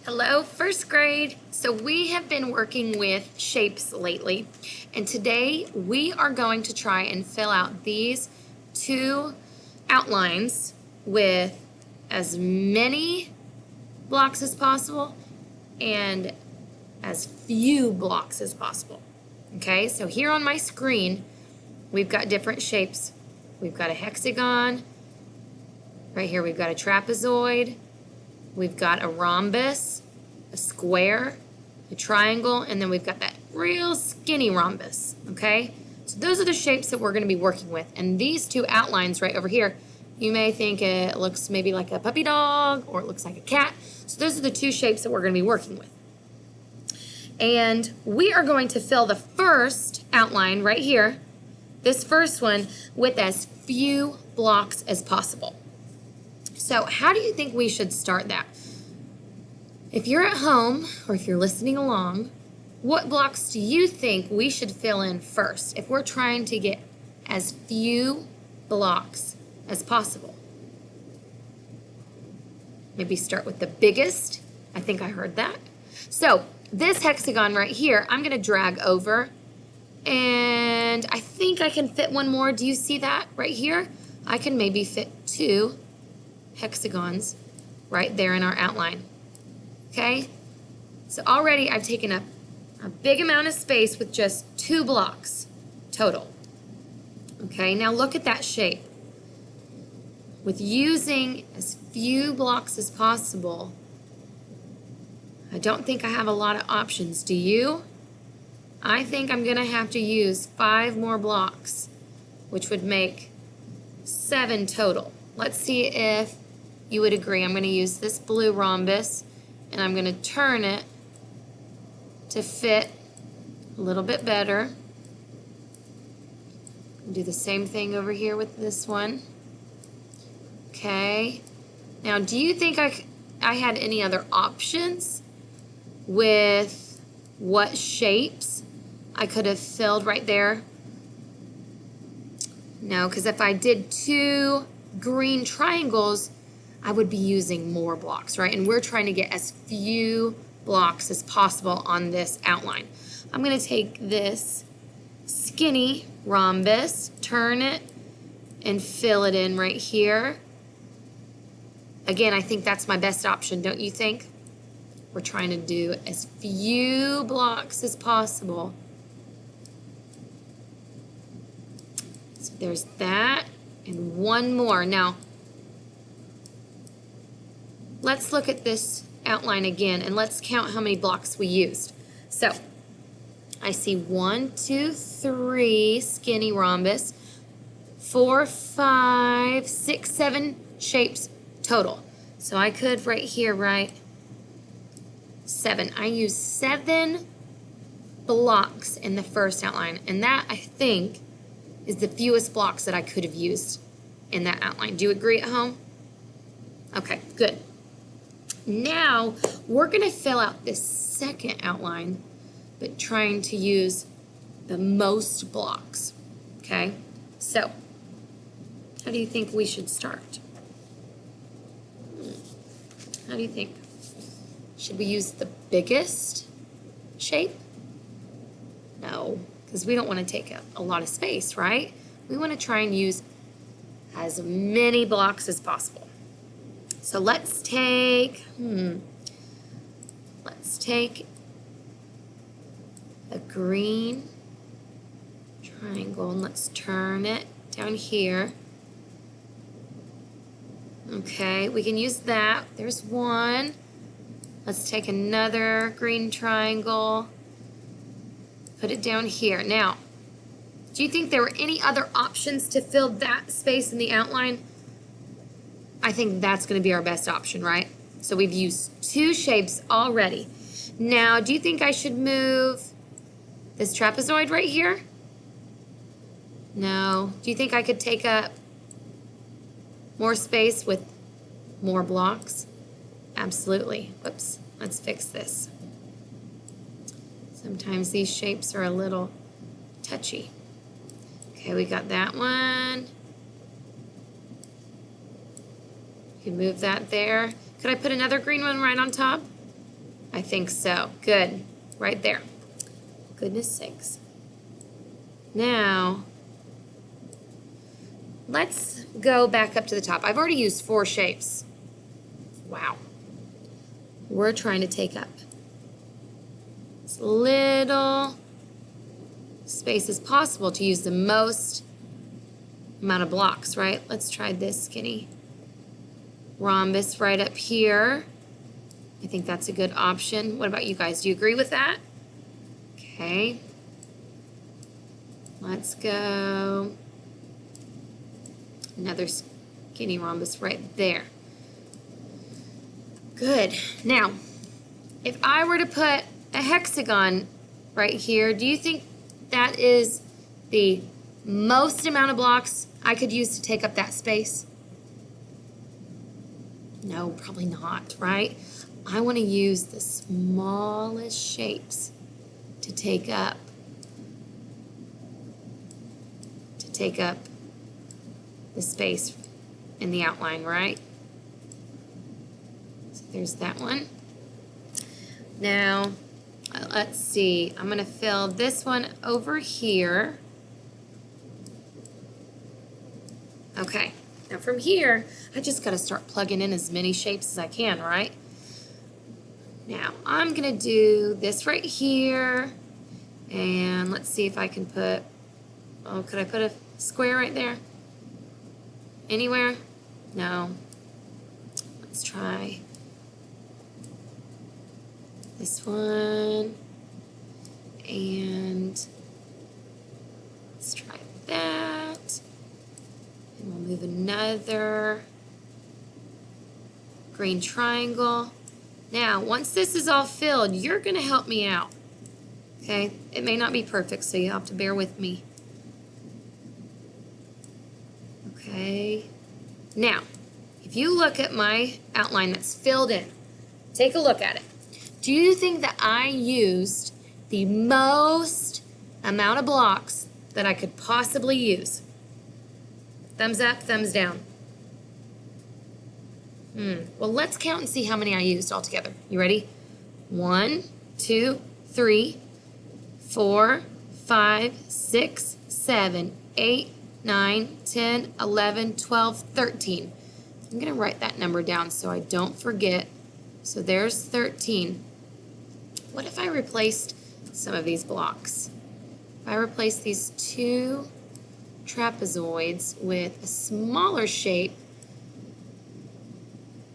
Hello, first grade. So we have been working with shapes lately, and today we are going to try and fill out these two outlines with as many blocks as possible and as few blocks as possible. Okay, so here on my screen, we've got different shapes. We've got a hexagon. Right here, we've got a trapezoid. We've got a rhombus, a square, a triangle, and then we've got that real skinny rhombus, okay? So those are the shapes that we're going to be working with. And these two outlines right over here, you may think it looks maybe like a puppy dog or it looks like a cat. So those are the two shapes that we're going to be working with. And we are going to fill the first outline right here, this first one, with as few blocks as possible. So how do you think we should start that? If you're at home or if you're listening along, what blocks do you think we should fill in first if we're trying to get as few blocks as possible? Maybe start with the biggest. I think I heard that. So this hexagon right here, I'm going to drag over, and I think I can fit one more. Do you see that right here? I can maybe fit two hexagons right there in our outline. Okay, so already I've taken up a big amount of space with just 2 blocks total. Okay, now look at that shape. With using as few blocks as possible, I don't think I have a lot of options. Do you? I think I'm going to have to use 5 more blocks, which would make 7 total. Let's see if you would agree. I'm going to use this blue rhombus, and I'm going to turn it to fit a little bit better. Do the same thing over here with this one. Okay. Now, do you think I had any other options with what shapes I could have filled right there? No, because if I did 2 green triangles, I would be using more blocks, right? And we're trying to get as few blocks as possible on this outline. I'm going to take this skinny rhombus, turn it, and fill it in right here. Again, I think that's my best option, don't you think? We're trying to do as few blocks as possible. So there's that, and one more. Now, let's look at this outline again, and let's count how many blocks we used. So I see 1, 2, 3 skinny rhombus, 4, 5, 6, 7 shapes total. So I could right here write 7. I used 7 blocks in the first outline, and that, I think, is the fewest blocks that I could have used in that outline. Do you agree at home? Okay, good. Now, we're going to fill out this second outline, but trying to use the most blocks, okay? So, how do you think we should start? How do you think? Should we use the biggest shape? No, because we don't want to take up a lot of space, right? We want to try and use as many blocks as possible. So let's take a green triangle and let's turn it down here. Okay, we can use that. There's one. Let's take another green triangle, put it down here. Now, do you think there were any other options to fill that space in the outline? I think that's going to be our best option, right? So we've used 2 shapes already. Now, do you think I should move this trapezoid right here? No. Do you think I could take up more space with more blocks? Absolutely. Whoops. Let's fix this. Sometimes these shapes are a little touchy. Okay, we got that one. You can move that there. Could I put another green one right on top? I think so. Good. Right there. Goodness sakes. Now, let's go back up to the top. I've already used 4 shapes. Wow. We're trying to take up as little space as possible to use the most amount of blocks, right? Let's try this skinny rhombus right up here. I think that's a good option. What about you guys? Do you agree with that? Okay. Let's go. Another skinny rhombus right there. Good. Now, if I were to put a hexagon right here, do you think that is the most amount of blocks I could use to take up that space? No, probably not, right? I want to use the smallest shapes to take up the space in the outline, right? So there's that one. Now, let's see. I'm going to fill this one over here. Okay. Now from here, I just got to start plugging in as many shapes as I can, right? Now, I'm going to do this right here. And let's see if I can put, oh, could I put a square right there? Anywhere? No. Let's try this one. And let's try that. And we'll move another green triangle. Now, once this is all filled, you're going to help me out. Okay? It may not be perfect, so you have to bear with me. Okay. Now, if you look at my outline that's filled in, take a look at it. Do you think that I used the most amount of blocks that I could possibly use? Thumbs up, thumbs down. Well, let's count and see how many I used altogether. You ready? 1, 2, 3, 4, 5, 6, 7, 8, 9, 10, 11, 12, 13. I'm going to write that number down so I don't forget. So there's 13. What if I replaced some of these blocks? If I replaced these 2 trapezoids with a smaller shape,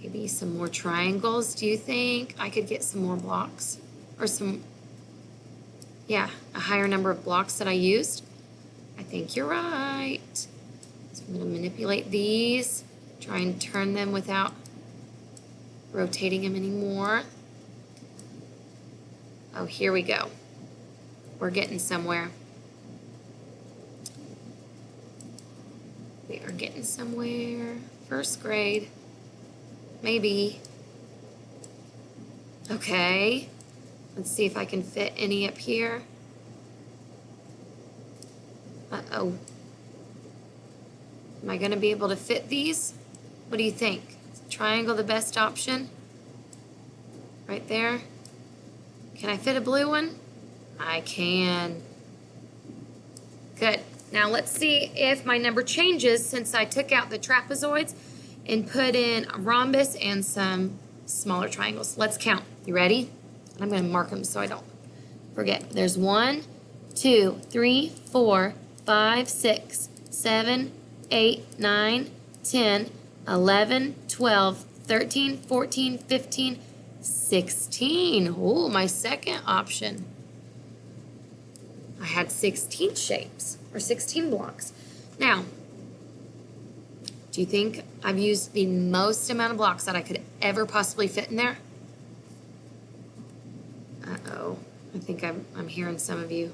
maybe some more triangles, do you think I could get some more blocks? Or a higher number of blocks that I used? I think you're right. So I'm going to manipulate these, try and turn them without rotating them anymore. Oh, here we go. We're getting somewhere. We are getting somewhere. First grade. Maybe. Okay. Let's see if I can fit any up here. Uh-oh. Am I going to be able to fit these? What do you think? Is triangle the best option? Right there. Can I fit a blue one? I can. Good. Now let's see if my number changes since I took out the trapezoids and put in a rhombus and some smaller triangles. Let's count. You ready? I'm going to mark them so I don't forget. There's 1, 2, 3, 4, 5, 6, 7, 8, 9, 10, 11, 12, 13, 14, 15, 16. Oh, my second option. I had 16 shapes or 16 blocks. Now, do you think I've used the most amount of blocks that I could ever possibly fit in there? Uh-oh. I think I'm hearing some of you.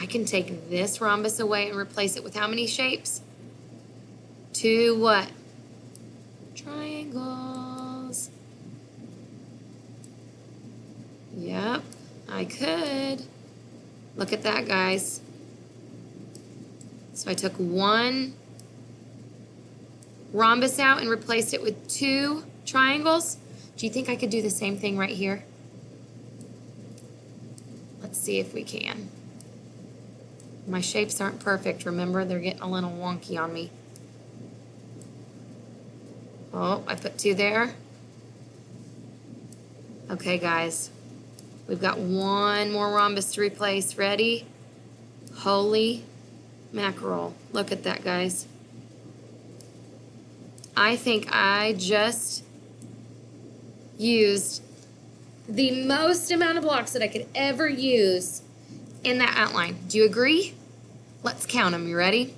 I can take this rhombus away and replace it with how many shapes? 2 what? Triangles. Yep, I could. Look at that, guys. So I took 1 rhombus out and replaced it with 2 triangles. Do you think I could do the same thing right here? Let's see if we can. My shapes aren't perfect. Remember, they're getting a little wonky on me. Oh, I put 2 there. Okay, guys. We've got 1 more rhombus to replace. Ready? Holy mackerel. Look at that, guys. I think I just used the most amount of blocks that I could ever use in that outline. Do you agree? Let's count them. You ready?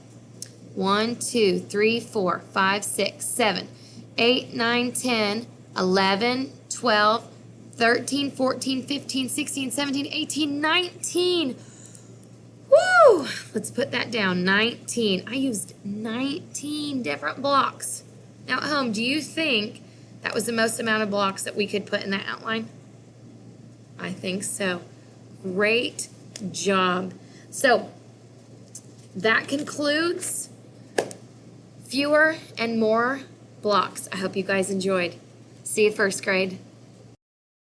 1, 2, 3, 4, 5, 6, 7, 8, 9, 10, 11, 12, 13, 14, 15, 16, 17, 18, 19. Woo! Let's put that down. 19. I used 19 different blocks. Now at home, do you think that was the most amount of blocks that we could put in that outline? I think so. Great job. So that concludes fewer and more blocks. I hope you guys enjoyed. See you first grade.